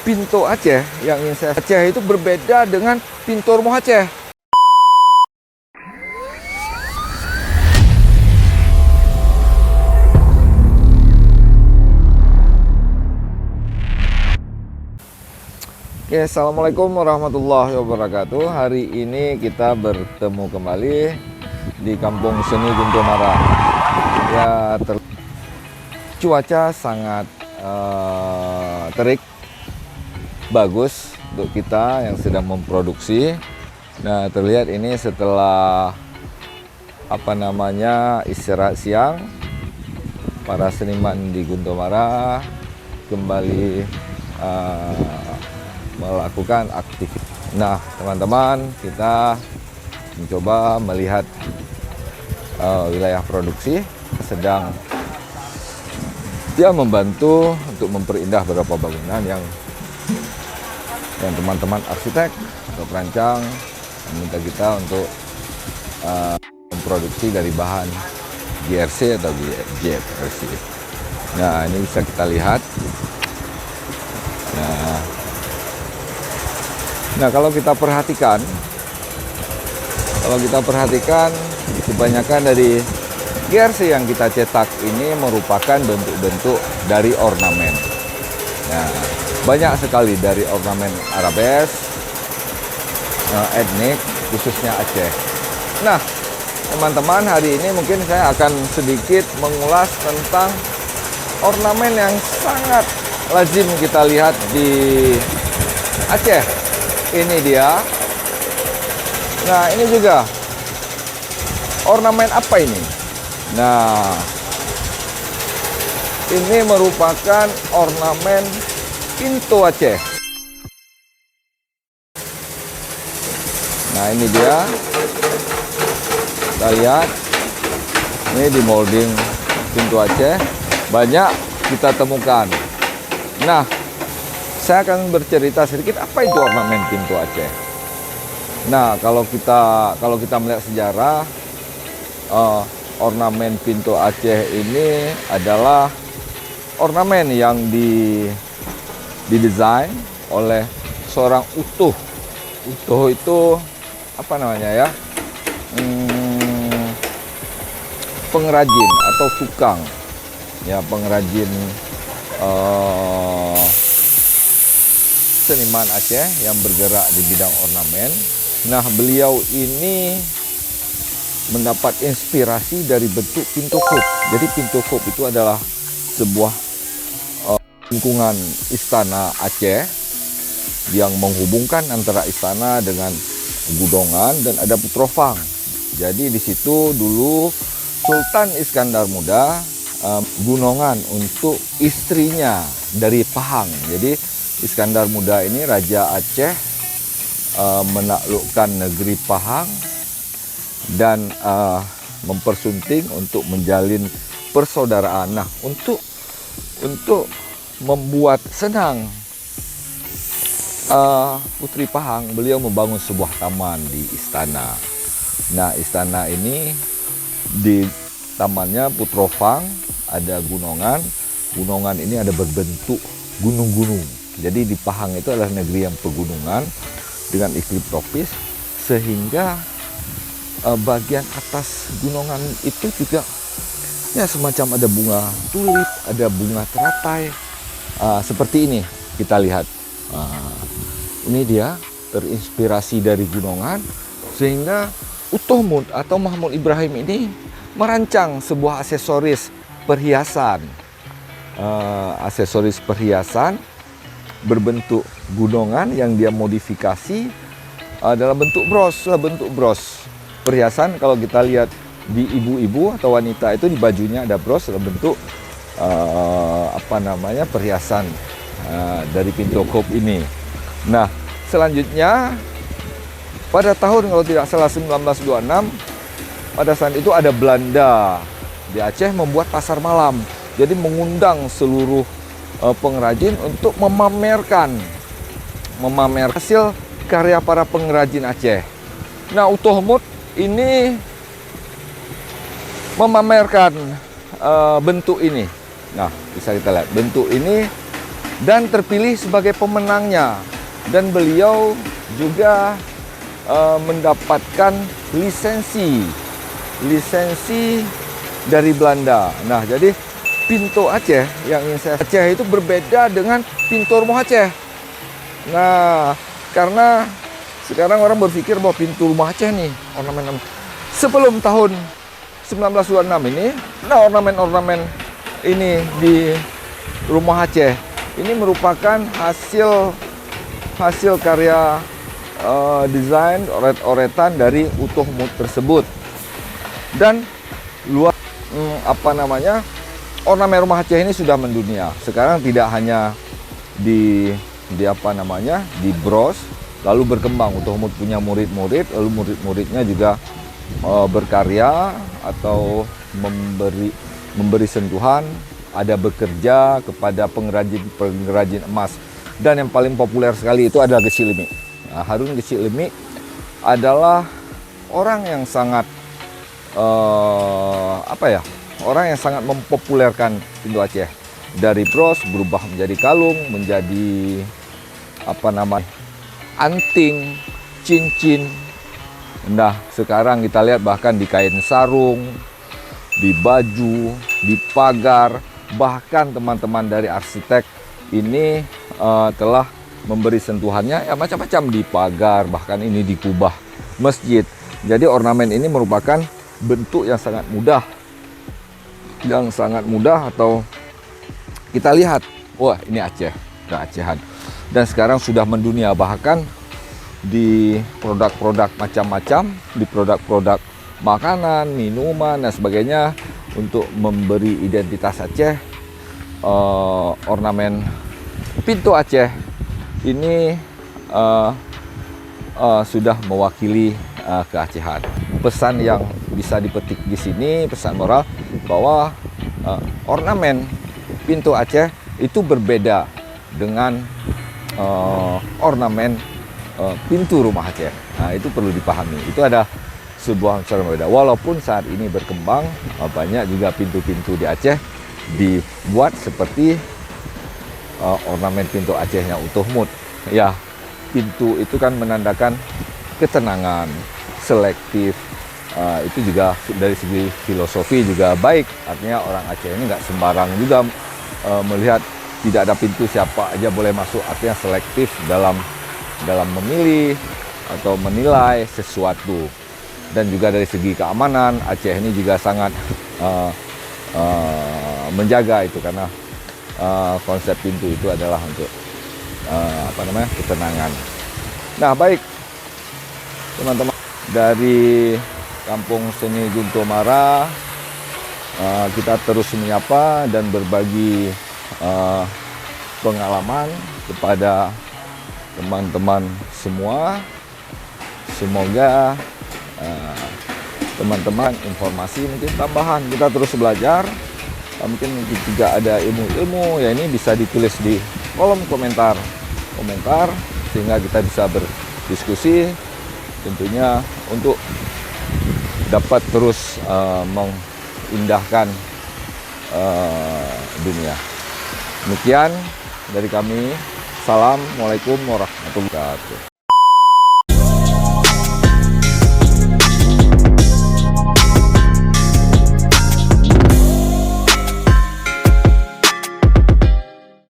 pintu Aceh yang ingin saya Aceh itu berbeda dengan pintu rumah Aceh. Oke, assalamualaikum warahmatullahi wabarakatuh. Hari ini kita bertemu kembali di Kampung Seni Guntur Ya, cuaca sangat terik, bagus untuk kita yang sedang memproduksi. Nah, terlihat ini setelah istirahat siang, para seniman di Guntur kembali melakukan aktivitas. Nah, teman-teman, kita mencoba melihat wilayah produksi sedang membantu untuk memperindah beberapa bangunan yang teman-teman arsitek atau perancang meminta kita untuk memproduksi dari bahan GRC atau GFRC. Nah, ini bisa kita lihat. Nah, kalau kita perhatikan, kebanyakan dari GRC yang kita cetak ini merupakan bentuk-bentuk dari ornamen. Nah, banyak sekali dari ornamen Arabes, etnik, khususnya Aceh. Nah, teman-teman, hari ini mungkin saya akan sedikit mengulas tentang ornamen yang sangat lazim kita lihat di Aceh. Ini dia. Nah, ini juga ornamen apa ini? Nah, ini merupakan ornamen pintu Aceh. Nah, ini dia. Kita lihat. Ini di molding pintu Aceh. Banyak kita temukan. Nah, saya akan bercerita sedikit apa itu ornamen pintu Aceh. Nah, kalau kita melihat sejarah, ornamen pintu Aceh ini adalah ornamen yang didesain oleh seorang utuh. Utuh itu apa namanya ya? Pengrajin atau tukang. Ya, pengrajin seniman Aceh yang bergerak di bidang ornamen. Nah, beliau ini mendapat inspirasi dari bentuk pintu kop. Jadi pintu kop itu adalah sebuah lingkungan istana Aceh yang menghubungkan antara istana dengan gudongan dan ada putrofang. Jadi di situ dulu Sultan Iskandar Muda gunongan untuk istrinya dari Pahang. Jadi Iskandar Muda ini Raja Aceh menaklukkan negeri Pahang dan mempersunting untuk menjalin persaudaraan. Nah, untuk membuat senang Putri Pahang, beliau membangun sebuah taman di istana. Nah, istana ini di tamannya putrofang, ada gunungan. Gunungan ini ada berbentuk gunung-gunung. Jadi di Pahang itu adalah negeri yang pegunungan dengan iklim tropis, sehingga bagian atas gunungan itu juga ya semacam ada bunga tulip, ada bunga teratai, seperti ini kita lihat. Ini dia terinspirasi dari gunungan, sehingga Utohmud atau Mahmud Ibrahim ini merancang sebuah aksesoris perhiasan, berbentuk gunungan yang dia modifikasi dalam bentuk bros. Perhiasan, kalau kita lihat di ibu-ibu atau wanita itu di bajunya ada bros dalam bentuk perhiasan dari pintu kop ini. Nah, selanjutnya pada tahun kalau tidak salah 1926, pada saat itu ada Belanda di Aceh membuat pasar malam. Jadi mengundang seluruh pengrajin untuk memamerkan hasil karya para pengrajin Aceh. Nah, Utohmud ini memamerkan bentuk ini. Nah, bisa kita lihat bentuk ini dan terpilih sebagai pemenangnya. Dan beliau juga mendapatkan lisensi dari Belanda. Nah, jadi pintu Aceh yang ingin saya Aceh itu berbeda dengan pintu rumah Aceh. Nah, karena sekarang orang berpikir bahwa pintu rumah Aceh nih ornamen sebelum tahun 1926 ini, nah ornamen-ornamen ini di rumah Aceh ini merupakan hasil karya desain oret-oretan dari Utuhmut tersebut. Dan luar ornamen rumah Aceh ini sudah mendunia. Sekarang tidak hanya di bros, lalu berkembang. Utuhmut punya murid-murid, lalu murid-muridnya juga berkarya atau memberi sentuhan, ada bekerja kepada pengrajin emas. Dan yang paling populer sekali itu adalah Gesi Lemi. Nah, Harun Gesi Lemi adalah orang yang sangat orang yang sangat mempopulerkan pintu Aceh. Dari bros berubah menjadi kalung, menjadi anting, cincin. Nah, sekarang kita lihat bahkan di kain sarung, di baju, di pagar, bahkan teman-teman dari arsitek ini telah memberi sentuhannya ya macam-macam di pagar, bahkan ini di kubah masjid. Jadi ornamen ini merupakan bentuk yang sangat mudah atau kita lihat, wah ini Aceh, keacehan. Dan sekarang sudah mendunia, bahkan di produk-produk macam-macam, di produk-produk makanan, minuman dan sebagainya untuk memberi identitas Aceh. Ornamen pintu Aceh ini sudah mewakili keacehan. Pesan yang bisa dipetik di sini, pesan moral bahwa ornamen pintu Aceh itu berbeda dengan ornamen pintu rumah Aceh. Nah, itu perlu dipahami. Itu ada sebuah cara berbeda. Walaupun saat ini berkembang, banyak juga pintu-pintu di Aceh dibuat seperti ornamen pintu Acehnya Utuhmut. Ya, pintu itu kan menandakan ketenangan, selektif. Itu juga dari segi filosofi juga baik. Artinya orang Aceh ini nggak sembarang juga melihat tidak ada pintu, siapa aja boleh masuk. Artinya selektif dalam memilih atau menilai sesuatu. Dan juga dari segi keamanan, Aceh ini juga sangat menjaga itu, karena konsep pintu itu adalah untuk ketenangan. Nah, baik teman-teman dari Kampung Seni Guntur-Mara, kita terus menyapa dan berbagi pengalaman kepada teman-teman semua. Semoga teman-teman informasi mungkin tambahan, kita terus belajar. Mungkin juga ada ilmu-ilmu ya, ini bisa ditulis di kolom komentar sehingga kita bisa berdiskusi tentunya untuk dapat terus mengindahkan dunia. Demikian dari kami. Assalamualaikum warahmatullahi wabarakatuh.